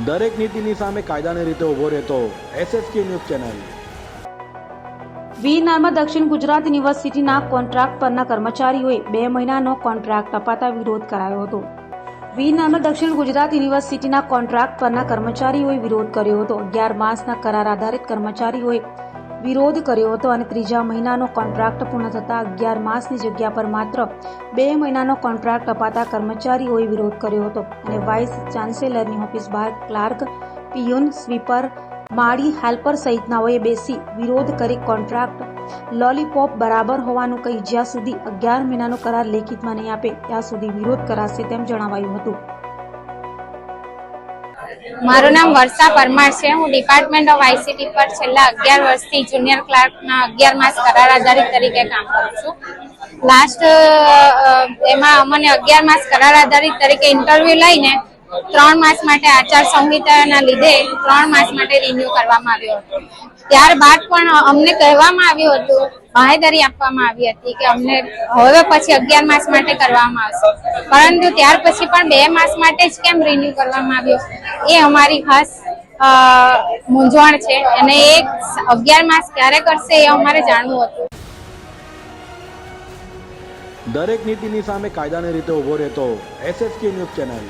દરેક નીતિની સામે કાયદાની રીતે ઊભો રહેતો SSK ન્યૂઝ ચેનલ। વીરનારમાં દક્ષિણ ગુજરાત યુનિવર્સિટીના કોન્ટ્રાક્ટ પરના કર્મચારીઓએ 2 મહિનાનો કોન્ટ્રાક્ટ અપાતા વિરોધ કરાયો હતો। વીરનારમાં દક્ષિણ ગુજરાત યુનિવર્સિટીના કોન્ટ્રાક્ટ પરના કર્મચારીઓએ વિરોધ કર્યો હતો। 11 માસના કરાર આધારિત કર્મચારીઓએ વિરોધ કર્યો હતો અને ત્રીજા મહિનાનો કોન્ટ્રાક્ટ પૂર્ણ થતાં 11 માસની જગ્યા પર માત્ર 2 મહિનાનો કોન્ટ્રાક્ટ અપાતા કર્મચારીઓએ વિરોધ કર્યો હતો અને વાઇસ ચાન્સેલરની ઓફિસ બહાર ક્લાર્ક, પિયુન, સ્વીપર, માળી હેલ્પર સહિતનાઓએ બેસી વિરોધ કરી કોન્ટ્રાક્ટ લોલીપોપ બરાબર હોવાનું કહી જ્યાં સુધી 11 મહિનાનો કરાર લેખિતમાં નહીં આપે ત્યાં સુધી વિરોધ કરાશે તેમ જણાવાયું હતું। મારું નામ વર્ષા પરમાર છે। હું ડિપાર્ટમેન્ટ ઓફ આઈસીટી પર છેલ્લા 11 વર્ષથી જુનિયર ક્લાર્કના 11 માસ કરાર આધારિત તરીકે કામ કરું છું। લાસ્ટ એમાં અમને 11 માસ કરાર આધારિત તરીકે ઇન્ટરવ્યુ લઈને 3 માસ માટે આચાર સંહિતાના લીધે 3 માસ માટે રિન્યુ કરવામાં આવ્યો હતો। ત્યારબાદ પણ અમને કહેવામાં આવ્યું હતું, બાંહેધરી આપવામાં આવી હતી કે અમને હવે પછી 11 માસ માટે કરવામાં આવશે, પરંતુ ત્યાર પછી પણ 2 માસ માટે જ કેમ રિન્યુ કરવામાં આવ્યો એ અમારી ખાસ મૂંઝવણ છે અને એ 11 માસ ક્યારે કરશે એ અમારે જાણવું હતું। દરેક નીતિની સામે કાયદાની રીતે ઊભો રહેતો SSK ન્યૂઝ ચેનલ।